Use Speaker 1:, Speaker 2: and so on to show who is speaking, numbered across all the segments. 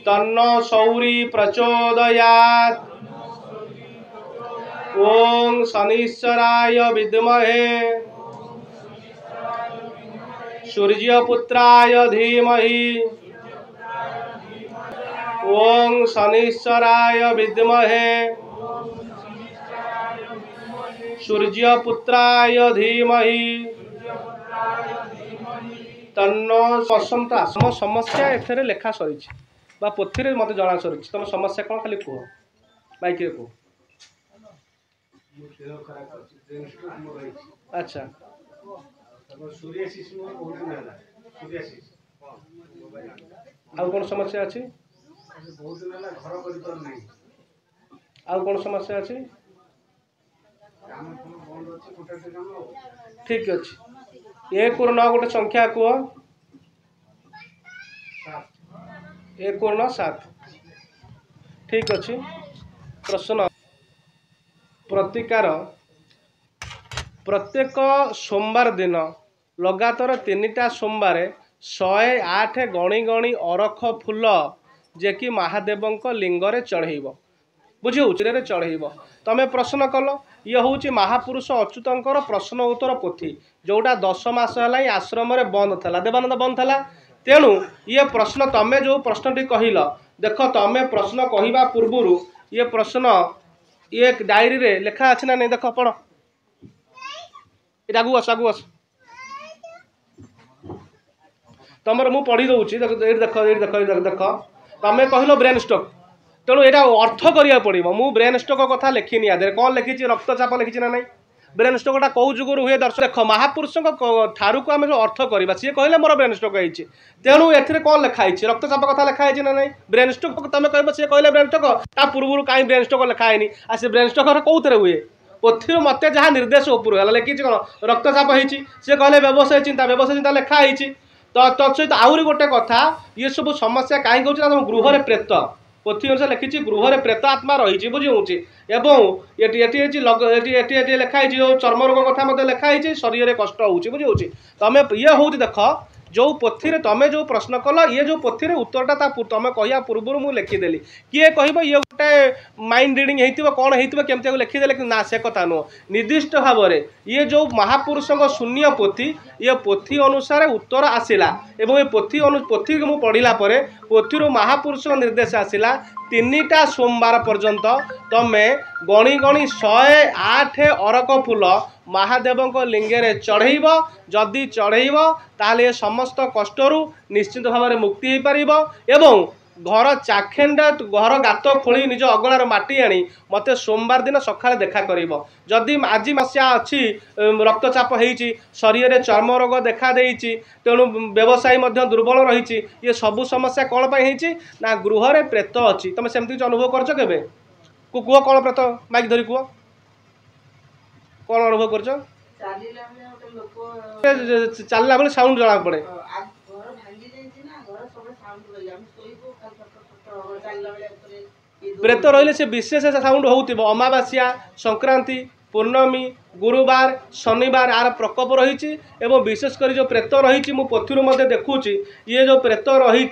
Speaker 1: तन्नो सौरी प्रचोदयात्। ओं शनिश्चराय विद्महे सूर्यपुत्राय धीमहि ओं शनिश्चराय विद्महे सूर्यपुत्राय धीमहि तन्नो बसंत। आसम समस्या एथरे लेखा सरी बा पोथी रे मते जणा सरी। तुम समस्या कौन खाली कह माइक रे कह। अच्छा आउ कौन समस्या अच्छी? आउ कौन समस्या अच्छी? ठीक अच्छे 1 ରୁ 9 गोटे संख्या कह। 1 ରୁ 9 7। ठीक अच्छे। प्रश्न प्रतिकार प्रत्येक सोमवार दिन लगातार 3टा सोमवार 108 गणी गणी अरख फूल जे कि महादेव लिंगरे चढ़ेब बुझे चढ़ेब। तमें प्रश्न कल ये हूँ महापुरुष अच्युतंकर प्रश्न उत्तर पोथी जोटा 10 मास है आश्रम बंद था देवानंद बंद था। तेणु ये प्रश्न तमें जो प्रश्नटी कहल देख तमें प्रश्न कहवा पूर्वर ये प्रश्न ये डायरी रे लिखा अच्छे ना नहीं देख पढ़ आगू आस आगू आस तुम मु पढ़ी दूसरी देख देख देख तुम कहल ब्रेन स्ट्रोक। तेणु यहाँ अर्थ करा पड़ो। मु ब्रेन स्ट्रोक कथा लिखिनी आदि कौन लिखी रक्तचाप लिखी ना नहीं। ब्रेन स्ट्रोकटा कौ जुगर हुए दर्शक देख महापुरुषों ठारू को आम जो अर्थ करवा सी कहले मोर ब्रेन स्ट्रोक होती। तेणु ए कौन लिखाई रक्तचाप कथा लिखाई ना नहीं। ब्रेन स्ट्रोक तुम कह सी कहले ब्रेन स्ट्रोक ता पूर्व कहीं ब्रेन स्ट्रोक लिखाएनि आ से ब्रेन स्ट्रोक कौन हुए पोथी मत जहाँ निर्देश उपरू है लिखी कौन रक्तचाप होती सी कहले व्यवसाय चिंता लिखाई। तो तत्सहित आहरी गोटे कथा ये सब समस्या कहीं कौन गृह प्रेत पोथी अनुसार लिखी गृह प्रेत आत्मा रही बुझी एवं लिखाई जो चर्म रोग कथा मत लिखाई शरीर कष्ट बुझी तुम ये हूँ देख जो पोथी रे तुम जो प्रश्न कल ये जो पोथी रे उत्तरटा तुम कह पूर्व मुझे लिखिदेली किए कह ये गोटे माइंड रीडिंग हो कौन होमती लिखिदेले कि ना से कथा नुह निर्दिष्ट भाव में ये जो महापुरुषों शून्य पोथी ये पोथी अनुसार उत्तर आसला एवं ये पोथी मुझे पढ़ला पोथी महापुरुष निर्देश आसला 3टा सोमवार पर्यंत तमें गणी गणी 108 अरक फूल महादेव लिंगे चढ़ेब। जदि चढ़ेब ताले समस्त कष्टरू निश्चित भाव में मुक्ति हो पार एवं घर चाखेंड घर गात खोली निज अगणार माटी आनी मत सोमवार दिन सकाଳେ देखा करिब। जदि आज समस्या अच्छी रक्तचाप होती शरीर में चर्म रोग देखा देती तेणु व्यवसाय दुर्बल रही ये सबू समस्या कौन पर ना गृह रे प्रेत अच्छी। तुम सेमती अनुभव करछ केबे कह कौन प्रेत माइक धरी कह कौन अनुभव कर चलला बेले साउंड जना पड़े प्रेत रही से विशेष साउंड हो अमावास्या संक्रांति पूर्णमी गुरुवार शनिवार आर प्रकोप रही विशेषकर जो प्रेत रही मु पोथी मध्य देखुची ये जो प्रेत रही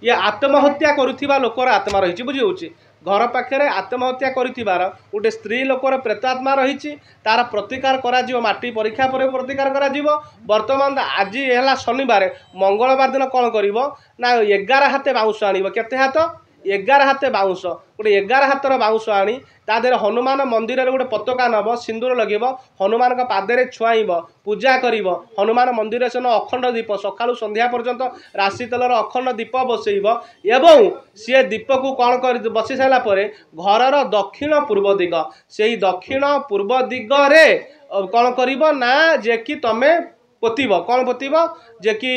Speaker 1: ये आत्महत्या करुवा लोकर आत्मा रही बुझी घर पाखे आत्महत्या कर गोटे स्त्री लोकर प्रेतात्मा रही तार प्रतिकार करा माटी परीक्षा पर प्रतिकार करा वर्तमान आज है शनिवार मंगलवार दिन कौन कर 11 हाथ बाउंश आण केते हाथ 11 हाथ बाउंश गोटे 11 हाथर बाउंश आनी तादेह हनुमान मंदिर गोटे पताका नब सिंदूर लगे हनुमान पादे छुआब पूजा कर हनुमान मंदिर सेन अखंड दीप सका संध्या पर्यंत राशि तेलर अखंड दीप बसैब एवं सी दीप को कौन कर बसी सारापर घर दक्षिण पूर्व दिग से दक्षिण पूर्व दिगरे कौन कर ना जे कि तमें पोतीब कौन पोतीब जे कि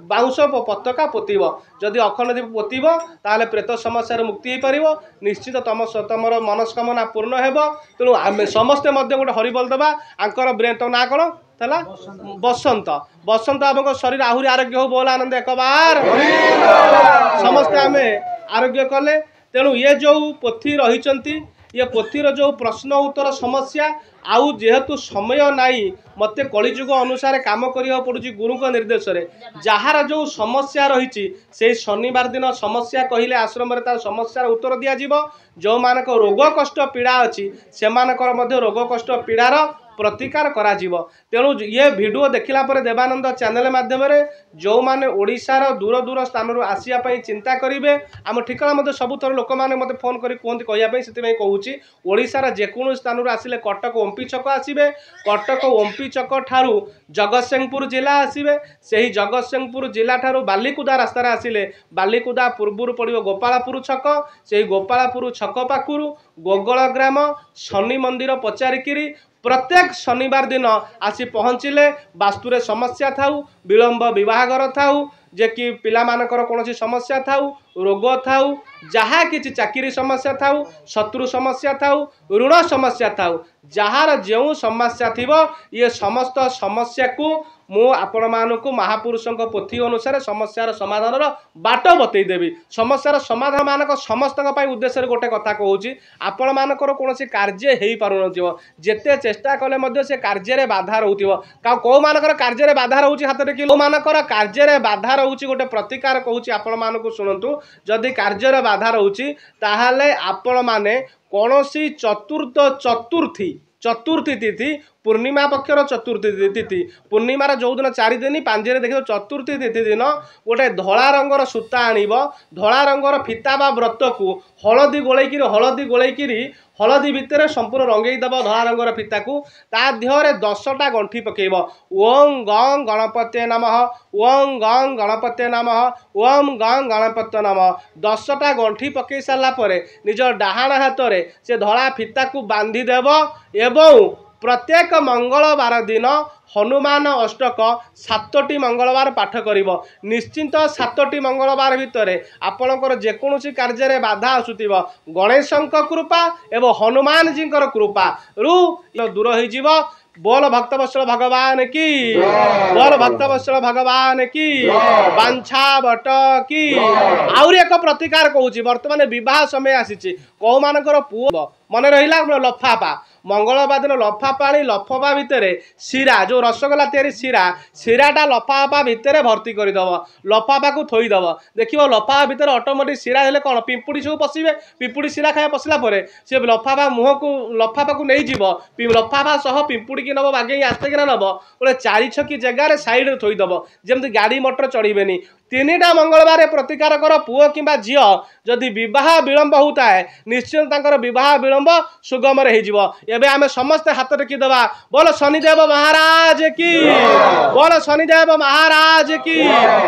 Speaker 1: बाउंश पताका पोतीब जदि अखंड दीप पोतीब ताले प्रेत समस्या मुक्ति हो पार निश्चित तुमर मनस्कामना पूर्ण हो। तेणु आम समस्ते गोटे हरिबोल दबा आंकर ब्रेन तो ना कौन था बसंत बसंत आम शरीर आहरी आरोग्य हो बोल आनंद एक बार समस्ते आम आरोग्य कले। तेणु ये जो पोथी रही ये पोथीर जो प्रश्न उत्तर समस्या आउ जेहेतु समय नाई मते कलिजुग अनुसार काम करिया पड़ुची गुरु निर्देश रे जहार जो समस्या रही से शनिवार दिन समस्या कहले आश्रम रे तार समस्या उत्तर दिया जीवो जो मानक रोग कष्ट पीड़ा अच्छी से रोग कष्ट पीड़ार प्रतिकार करा जीवो। तेणु ये वीडियो देखला पर देवानंद चैनल माध्यम जो माने ओडिशार दूर दूर स्थान आसिया पई चिंता करिवे आम ठिकाना मते सब थर लोक माने मते फोन करी कहते कहया पई सेति कहूची ओडिशार जेकोन स्थान आसिले कटक ओम्पी छक आसिबे कटक ओम्पी छक ठारू जगतसिंहपुर जिला आसिबे सेही जगतसिंहपुर जिला ठारू बालीकुदा रास्ता आसिले बालीकुदा पूर्वरु पड़िबो गोपालपुर छक सेही गोपालपुर छक पाखुरु गोगल ग्राम शनि मंदिर पचारिकिरी प्रत्येक शनिवार दिन आसी पहुँचले वास्तुरे समस्या थाउ विलंब विवाहर थाउ जे कि पिला मानकर कौन समस्या थाउ रोग थाउ जहा किछि चाकरी समस्या थाउ शत्रु समस्या थाउ ऋण समस्या थाउ जहार जो समस्या थिबो ये समस्त समस्या को मु आपण मानकु महापुरुषों पोथी अनुसार समस्यार समाधान बाट बतईदेवी समस्यार समाधान मानक समस्त उद्देश्य गोटे कथा कहूँ आपण मानकर कौन कार्य हो पार जेते चेष्टा कले मध्य से कार्य बाधा रोथिबो कौ मानकर कार्य बाधा रोचे हाथ देखिए मानकर कार्य बाधा रोचे गोटे प्रतिकार कहूँ आपण मानकु शुणु जदि कार्य बाधा रोचे ताहले आपण माने कौनसी चतुर्थी तिथि पूर्णिमा पक्षर चतुर्थी तिथि पूर्णिमार जो दिन 4 दिन 5 दिन देखिए चतुर्थी तिथि दिन गोटे धला रंगर सूता आणिब धला रंगर फीता बा व्रत को हलदी गोलैकिरी हलदी भितर संपूर्ण रंगईदेव धला रंगर फीता को ता देहरे 10टा गंठी पकेब ओं गं गणपते नमः ओं गं गणपते नमः ओं गं गणपते नमः 10टा गंठी पकई सारा पर निज डाहाण हाथ में से धला फीता को बांधी देव एवं प्रत्येक मंगलवार दिन हनुमान अष्टक 7टी मंगलवार पाठ करिवो निश्चिंत 7टी मंगलवार भितर आपणकर जेकोसी कार्य बाधा आसुथिबो गणेशंक कृपा एवं हनुमान जी कृपा रु दूर हो बोल भक्तवत्सल भगवान की बोल भक्तवत्सल भगवान की बांछा बट की आउरी एक प्रतिकार कहूँ बर्तमान विवाह समय आसी कौ मानकर पुओ मन रहा लफाफा मंगलवार दिन लफाफा लफाफा भितर शिरा जो रसगोला तैयारी शिराटा लफाफा भितर भर्ती करदेव लफाफा को थोईदेव देख लफाफा भितर ऑटोमेटिक शिरा हेले कौन पिंपुड़ी सब पशिबे पिंपुड़ी शिरा खाया पशिला सी लफाफा मुह को लफाफा को नहीं जीव लफाफा सह पिंपुड़ी की नब बागे आस्ते किना नब गोटे 4 छकी जगार साइड थोईदेव जमी गाड़ी मोटर चढ़ेनि 3टा मंगलवार प्रतिकार कर पुओ कि झील जदि विवाह विलंब होता है निश्चित विवाह विलंब सुगम एबे आमे समस्त हाथ टेकीदेवा बोल शनिदेव महाराज की बोल शनिदेव महाराज की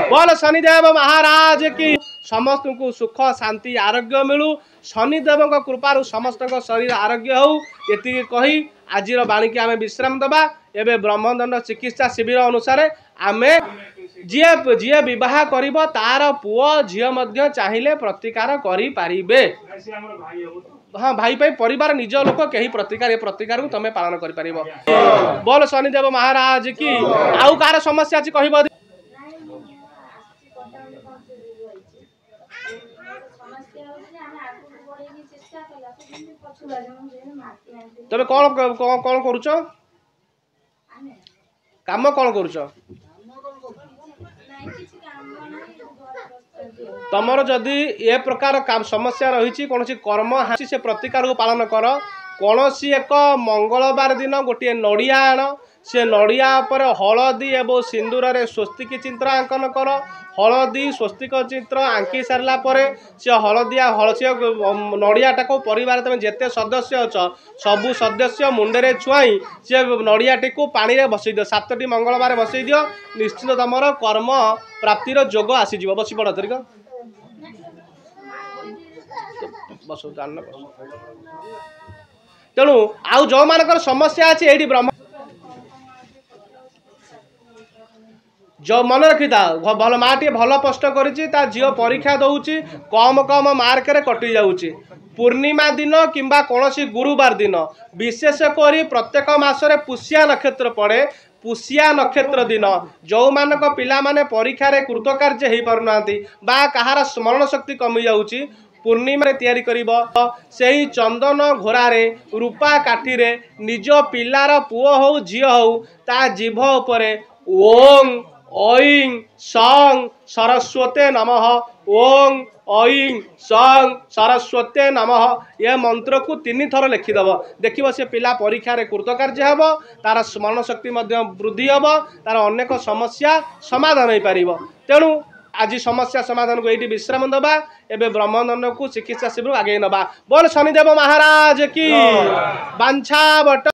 Speaker 1: बोल शनिदेव महाराज की समस्त को सुख शांति आरोग्य मिलू शनिदेव कृपार समस्त शरीर आरोग्य हो ये कही आज बाणी की आमे विश्राम दबा एबे ब्रह्मदंड चिकित्सा शिविर अनुसार आमे जी विवाह करिबो तार पुओ झील मध्य चाहिए प्रतिकार करि पारिबे हाँ भाई भाई परिवार निज लोक कहीं प्रतिकार प्रतिकार को तुम पालन कर पारिबो बोल शनिदेव महाराज की आउ कार समस्या अछि कहबो तबे कौन कौन करूछ काम कौन करूछ तमर जदि ए प्रकार काम समस्या रही कौन कर्म हासी से प्रतिकार को पालन कर कौन एक मंगलवार दिन गोटे नड़िया आण से नड़िया पर हलदी एवं सिंदूर रे स्वस्तिक चित्र आंकन कर हलदी स्वस्तिक चित्र आंकी सारा पर से हलदिया हलसी नड़ियाटा को परिवार तुम जिते सदस्य अच सबू सदस्य मुंडे छुआई से नड़ियाटी को पानी रे बसई दियो 7टी मंगलवार बसई दियो निश्चित तुम कर्म प्राप्तिर जोग आसीज बस पड़ तरीक बस तेणु आउ जो मानकर समस्या अच्छी ये ब्रह्म जो मन रखी था भल माँ टे भल प्रश्न कर झील परीक्षा दौची कम कम मार्क रे कटि जाऊँगी पूर्णिमा दिन किंबा कौन गुरुवार दिन विशेषकर प्रत्येक मासरे पुष्या नक्षत्र पड़े पुष्या नक्षत्र दिन जो मानक पिला माने परीक्षा रे कृतकार्य हो पारना बा कहार स्मरण शक्ति कमी जाऊँगी पूर्णिमा तैयारी करिब सेही चंदन घोरारे रूपा काठीरे निज पिलार पुओ हो झियो हो ता जीभ उपरे ओं ऐं सं सरस्वते नमः ओं ऐं सं सरस्वते नमः यह मंत्र को 3 थर लिखिदेव देखिए से पिला परीक्षा कृतकार्य हम तार स्मरण शक्ति वृद्धि हम तार अनेक समस्या समाधान हो पार तेणु आज समस्या समाधान को ये विश्राम दबा एवं ब्रह्मदंड को चिकित्सा शिविर आगे नवा बोल शनिदेव महाराज की बांछा बट।